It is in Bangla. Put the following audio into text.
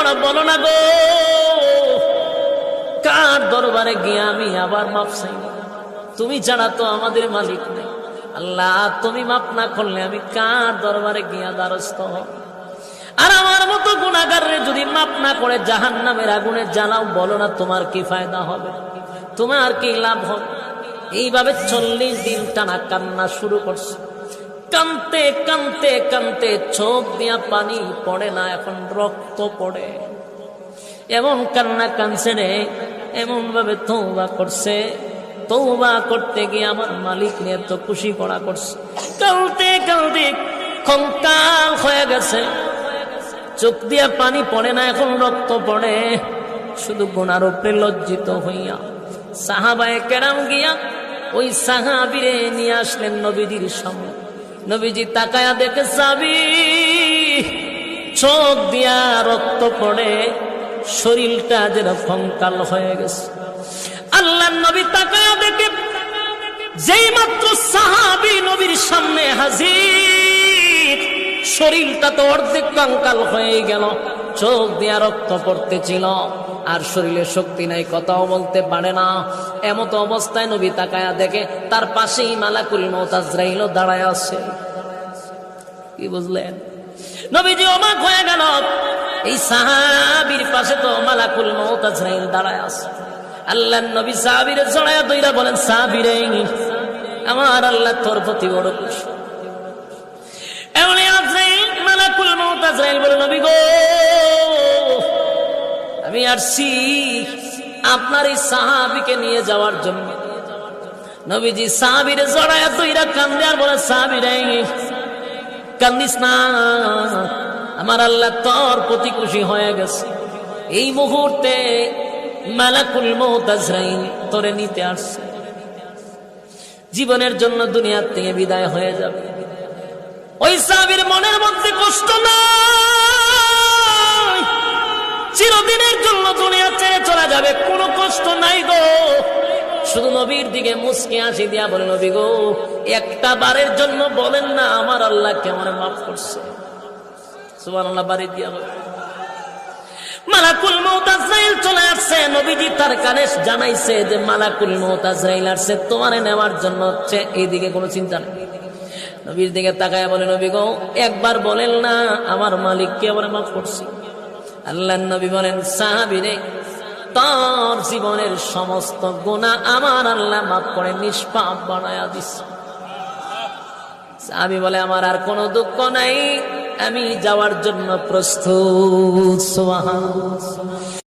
তোমরা বলো না গো, কার দরবারে গিয়ে আমি আবার মাপ চাই? তুমি ছাড়া তো আমাদের মালিক নেই। আল্লাহ, তুমি মাপ না করলে আমি কার দরবারে গিয়া দ্বারস্থ হব? আর আমার মতো গুনাহগারে যদি মাপ না করে জাহান্নামের আগুনে জ্বালাও, বলো না তোমার কি ফায়দা হবে? তোমার কি লাভ হবে? এইভাবে 40 দিন টানা কান্না শুরু করছে। কানতে কানতে কানতে চোখ দিয়া পানি পড়ে না, এখন রক্ত পড়ে। এমন কান্না কানছে রে, এমন ভাবে তওবা করছে, তওবা করতে গিয়ে আমার মালিক নিয়ে তো খুশি করা করছে। কালতে কালতে কঙ্কাল হয়ে গেছে, চোখ দিয়া পানি পড়ে না, এখন রক্ত পড়ে। শুধু গুনার উপরে লজ্জিত হইয়া সাহাবায়ে কেরাম গিয়া ওই সাহাবীরে নিয়ে আসলেন নবীজির সামনে। নবীজি তাকায়া দেখে সাহাবী চোখ দিয়া রক্ত পড়ে, শরীরটা যেন কঙ্কাল হয়ে গেছে। আল্লাহর নবী তাকায়া দেখে যেই মাত্র সাহাবী নবীর সামনে হাজির, শরীরটা তো অর্ধেক কঙ্কাল হয়ে গেল, চোখ দিয়া রক্ত পড়তেছিল, আর শরীরে শক্তি নাই, কথাও বলতে পারে না। এমত অবস্থায় নবী তাকায়া দেখে তার পাশেই মালাকুল মউত আজরাইল দাঁড়ায় আছে। কি বুঝলেন? নবীজি অবাক হয়ে গেল, এই সাহাবীর পাশে তো মালাকুল মউত আজরাইল দাঁড়ায় আছে। আল্লাহর নবী সাহাবীরে জড়ায়া ধইরা বলেন, সাহাবীরে আমার আল্লাহ তোর প্রতি বড় খুশি। এমন আজরাইল, মালাকুল মউত আজরাইল বলে, নবী গো, আমি আসছি আপনার এই সাহাবীকে নিয়ে যাওয়ার জন্য। নবীজি সাহাবীরে জড়ায়া ধইরা কান্দে আর বলে, সাহাবীরে কান্দিস না, আমার আল্লাহ তোর প্রতি খুশি হয়ে গেছে। এই মুহূর্তে মালাকুল মউত আজরাইল তোরে নিতে আসছে, জীবনের জন্য দুনিয়া থেকে বিদায় হয়ে যাবে। ওই সাহাবীর মনের মধ্যে কষ্ট নাই, চিরদিনের জন্য দুনিয়া ছেড়ে চলে যাবে, কোনো কষ্ট নাই গো। শুধু নবীর দিকে মুস্কি হাসি দিয়া বলে, নবী গো, একটা বারের জন্য বলেন না আমার আল্লাহ কেমন মাফ করছে। সুবহানাল্লাহ, বাড়ি দিয়া বলে। মালাকুল মউত আজরাইল চলে আসছে। নবীজি তার কানে জানাইছে যে মালাকুল মউত আজরাইল আসছে তোমারে নেওয়ার জন্য, হচ্ছে এইদিকে কোনো চিন্তা নেই। নবীর দিকে তাকায় বলে, নবী গো, একবার বলেন না আমার মালিক কেমন মাফ করছে? আল্লাহর নবী বলেন, সাহাবীরে তোর জীবনের সমস্ত গুনাহ আমার আল্লাহ মাফ করে নিষ্পাপ বানায়া দিছে। সাহাবী বলে, আমার আর কোনো দুঃখ নাই, আমি যাওয়ার জন্য প্রস্তুত। সুবহানাল্লাহ।